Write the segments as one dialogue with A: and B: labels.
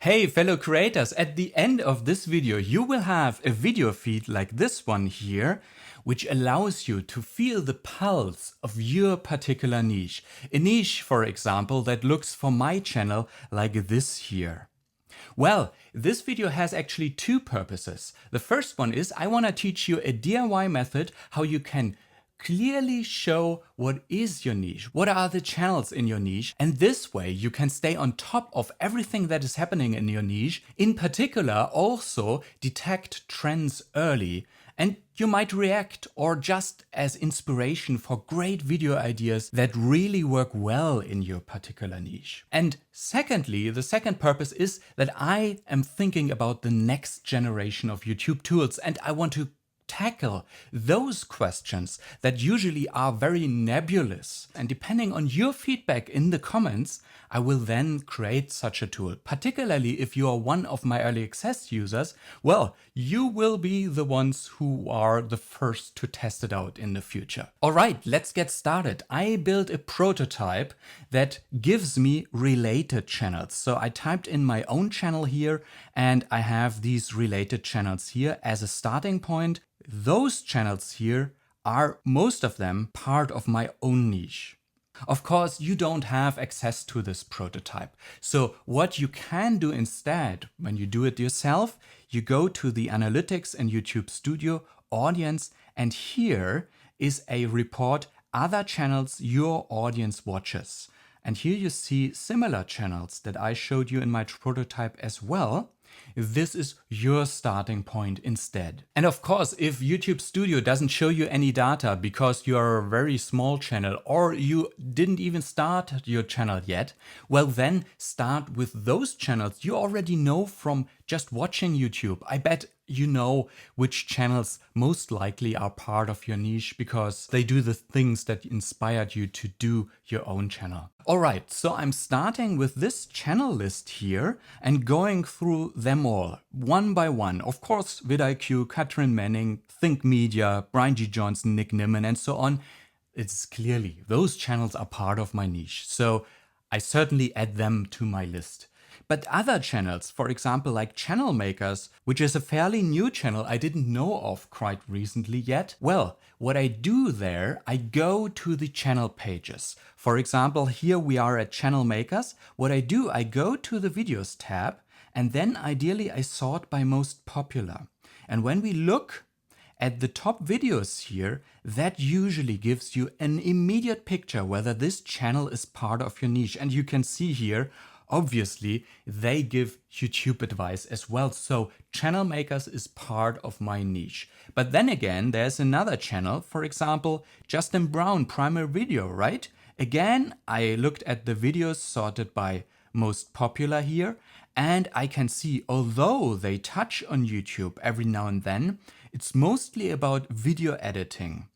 A: Hey fellow creators, at the end of this video you will have a video feed like this one here, which allows you to feel the pulse of your particular niche. A niche, for example, that looks for my channel like this here. Well, this video has actually two purposes. The first one is I want to teach you a DIY method how you can clearly show what is your niche, what are the channels in your niche, and this way you can stay on top of everything that is happening in your niche. In particular, also detect trends early, and you might react or just as inspiration for great video ideas that really work well in your particular niche. And secondly, the second purpose is that I am thinking about the next generation of YouTube tools, and I want to tackle those questions that usually are very nebulous. And depending on your feedback in the comments, I will then create such a tool. Particularly if you are one of my early access users, well, you will be the ones who are the first to test it out in the future. All right, let's get started. I built a prototype that gives me related channels. So I typed in my own channel here and I have these related channels here as a starting point. Those channels here are, most of them, part of my own niche. Of course, you don't have access to this prototype. So what you can do instead, when you do it yourself, you go to the analytics in YouTube Studio, audience, and here is a report, other channels your audience watches. And here you see similar channels that I showed you in my prototype as well. This is your starting point instead. And of course, if YouTube Studio doesn't show you any data because you are a very small channel or you didn't even start your channel yet, well then start with those channels you already know from just watching YouTube. I bet you know which channels most likely are part of your niche because they do the things that inspired you to do your own channel. All right, so I'm starting with this channel list here and going through them all one by one. Of course, vidIQ, Katrin Manning, Think Media, Brian G. Johnson, Nick Nimmin, and so on. It's clearly those channels are part of my niche. So I certainly add them to my list. But other channels, for example, like Channel Makers, which is a fairly new channel I didn't know of quite recently yet, well, what I do there, I go to the channel pages. For example, here we are at Channel Makers. What I do, I go to the Videos tab, and then ideally I sort by most popular. And when we look at the top videos here, that usually gives you an immediate picture whether this channel is part of your niche. And you can see here, obviously, they give YouTube advice as well. So Channel Makers is part of my niche. But then again, there's another channel, for example, Justin Brown Primary Video, right? Again, I looked at the videos sorted by most popular here, and I can see, although they touch on YouTube every now and then, it's mostly about video editing.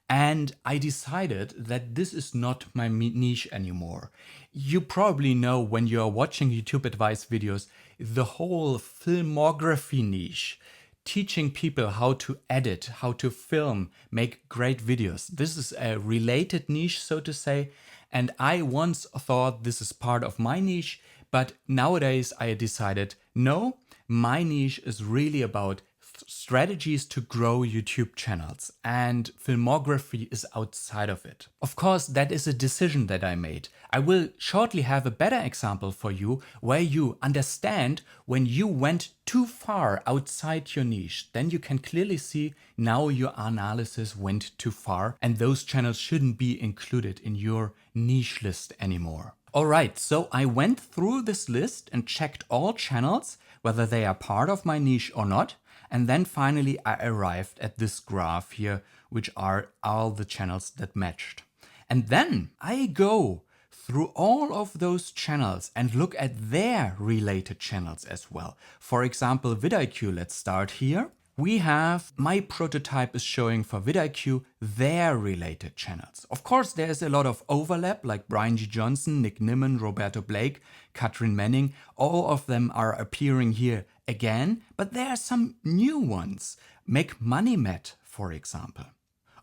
A: And I decided that this is not my niche anymore. You probably know when you're watching YouTube advice videos, the whole filmography niche, teaching people how to edit, how to film, make great videos. This is a related niche, so to say. And I once thought this is part of my niche, but nowadays I decided, no, my niche is really about strategies to grow YouTube channels, and filmography is outside of it. Of course, that is a decision that I made. I will shortly have a better example for you where you understand when you went too far outside your niche. Then you can clearly see now your analysis went too far and those channels shouldn't be included in your niche list anymore. All right, so I went through this list and checked all channels, whether they are part of my niche or not. And then finally I arrived at this graph here, which are all the channels that matched. And then I go through all of those channels and look at their related channels as well. For example, vidIQ, let's start here. We have, my prototype is showing for vidIQ their related channels. Of course, there's a lot of overlap, like Brian G. Johnson, Nick Nimmin, Roberto Blake, Katrin Manning. All of them are appearing here again, but there are some new ones. Make Money Matt, for example.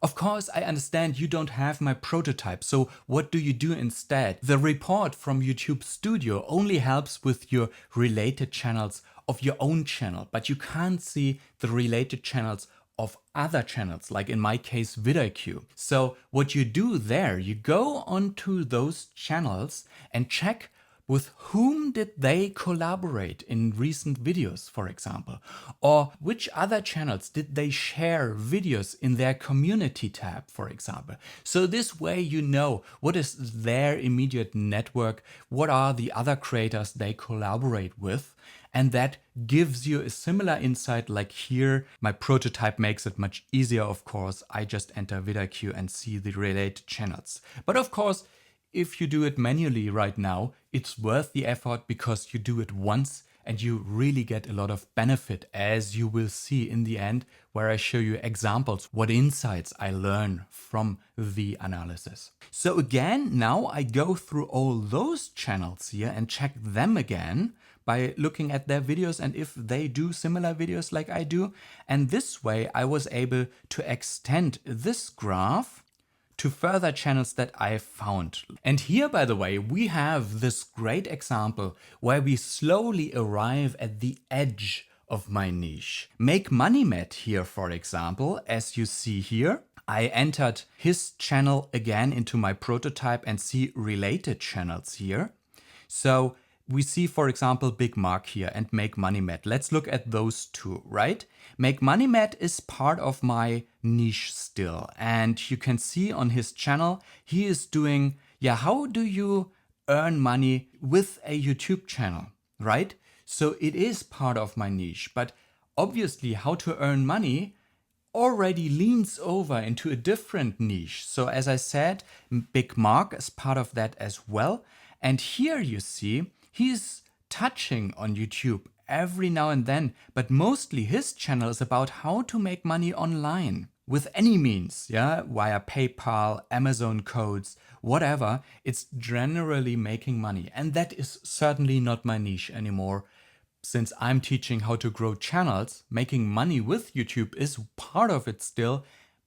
A: Of course, I understand you don't have my prototype, so what do you do instead? The report from YouTube Studio only helps with your related channels of your own channel, but you can't see the related channels of other channels, like in my case, vidIQ. So what you do there, you go onto those channels and check with whom did they collaborate in recent videos, for example? Or which other channels did they share videos in their community tab, for example? So this way you know what is their immediate network, what are the other creators they collaborate with, and that gives you a similar insight. Like here, my prototype makes it much easier, of course. I just enter vidIQ and see the related channels. But of course, if you do it manually right now, it's worth the effort because you do it once and you really get a lot of benefit, as you will see in the end, where I show you examples, what insights I learn from the analysis. So again, now I go through all those channels here and check them again by looking at their videos and if they do similar videos like I do. And this way I was able to extend this graph to further channels that I found. And here, by the way, we have this great example where we slowly arrive at the edge of my niche. Make Money Matt here, for example, as you see here, I entered his channel again into my prototype and see related channels here. So we see, for example, Big Mark here and Make Money Matt. Let's look at those two, right? Make Money Matt is part of my niche still. And you can see on his channel, he is doing, how do you earn money with a YouTube channel, right? So it is part of my niche, but obviously how to earn money already leans over into a different niche. So as I said, Big Mark is part of that as well. And here you see, he's touching on YouTube every now and then, but mostly his channel is about how to make money online with any means, via PayPal, Amazon codes, whatever. It's generally making money. And that is certainly not my niche anymore. Since I'm teaching how to grow channels, making money with YouTube is part of it still,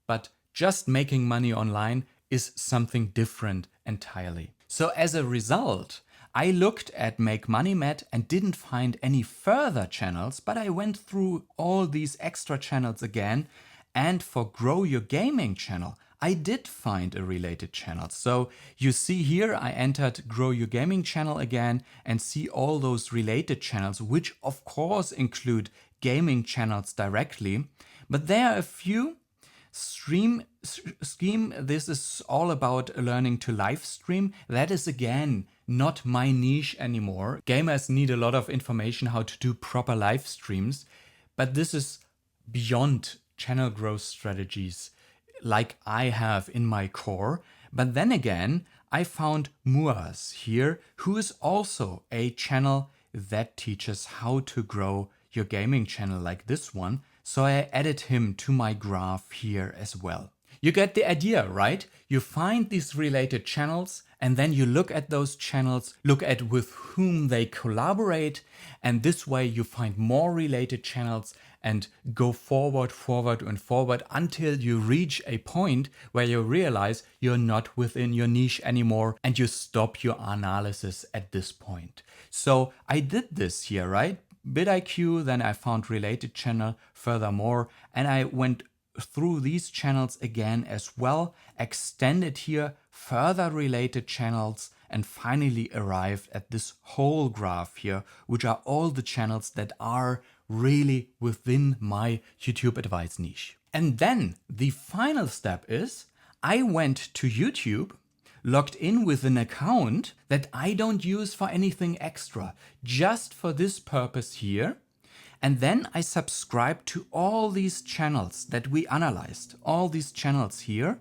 A: but just making money online is something different entirely. So as a result, I looked at Make Money Matt and didn't find any further channels, but I went through all these extra channels again. And for Grow Your Gaming channel, I did find a related channel. So you see here, I entered Grow Your Gaming channel again and see all those related channels, which of course include gaming channels directly. But there are a few. Scheme, this is all about learning to live stream. That is again not my niche anymore. Gamers need a lot of information how to do proper live streams, but this is beyond channel growth strategies like I have in my core. But then again, I found Muaz here, who is also a channel that teaches how to grow your gaming channel like this one. So I added him to my graph here as well. You get the idea, right? You find these related channels and then you look at those channels, look at with whom they collaborate, and this way you find more related channels and go forward until you reach a point where you realize you're not within your niche anymore and you stop your analysis at this point. So I did this here, right? vidIQ, then I found related channel furthermore, and I went through these channels again as well, extended here further related channels, and finally arrived at this whole graph here, which are all the channels that are really within my YouTube advice niche. And then the final step is I went to YouTube, logged in with an account that I don't use for anything extra, just for this purpose here. And then I subscribe to all these channels that we analyzed. All these channels here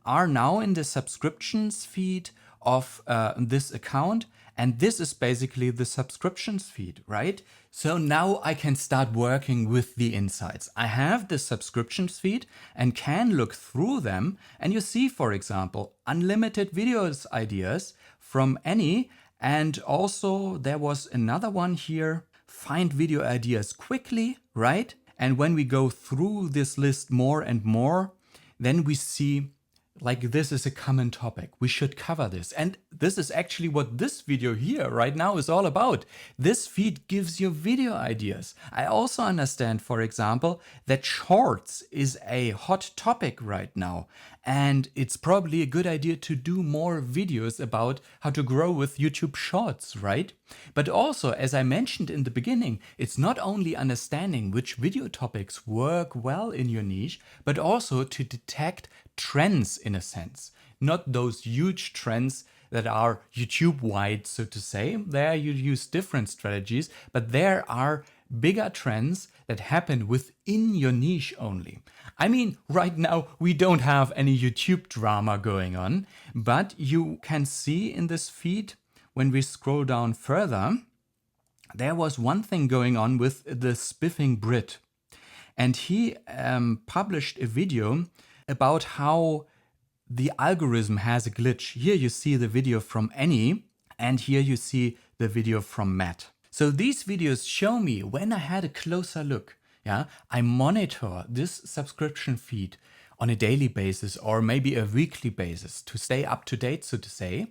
A: are now in the subscriptions feed of this account. And this is basically the subscriptions feed, right? So now I can start working with the insights. I have the subscriptions feed and can look through them. And you see, for example, unlimited videos ideas from any. And also there was another one here, find video ideas quickly, right? And when we go through this list more and more, then we see like this is a common topic. We should cover this. And this is actually what this video here right now is all about. This feed gives you video ideas. I also understand, for example, that shorts is a hot topic right now. And it's probably a good idea to do more videos about how to grow with YouTube Shorts, right? But also, as I mentioned in the beginning, it's not only understanding which video topics work well in your niche, but also to detect trends in a sense. Not those huge trends that are YouTube-wide, so to say. There you use different strategies, but there are bigger trends that happen within your niche only. I mean, right now we don't have any YouTube drama going on, but you can see in this feed, when we scroll down further, there was one thing going on with the Spiffing Brit. And he published a video about how the algorithm has a glitch. Here you see the video from Annie, and here you see the video from Matt. So these videos show me when I had a closer look. Yeah, I monitor this subscription feed on a daily basis or maybe a weekly basis to stay up to date, so to say.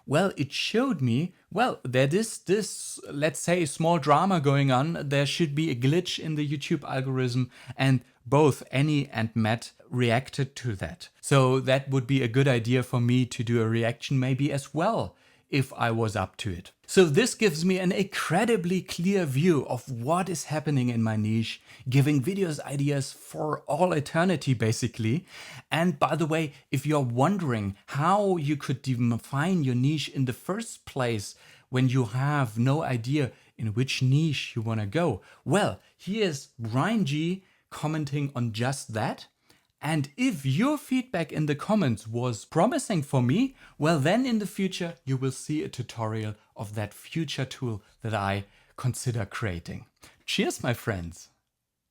A: Well, it showed me, well, there is this, let's say, small drama going on. There should be a glitch in the YouTube algorithm, and both Annie and Matt reacted to that. So that would be a good idea for me to do a reaction maybe as well, if I was up to it. So this gives me an incredibly clear view of what is happening in my niche, giving videos ideas for all eternity basically. And by the way, if you're wondering how you could define your niche in the first place when you have no idea in which niche you want to go, well, here's Ryan G commenting on just that. And if your feedback in the comments was promising for me, well then in the future you will see a tutorial of that future tool that I consider creating. Cheers, my friends!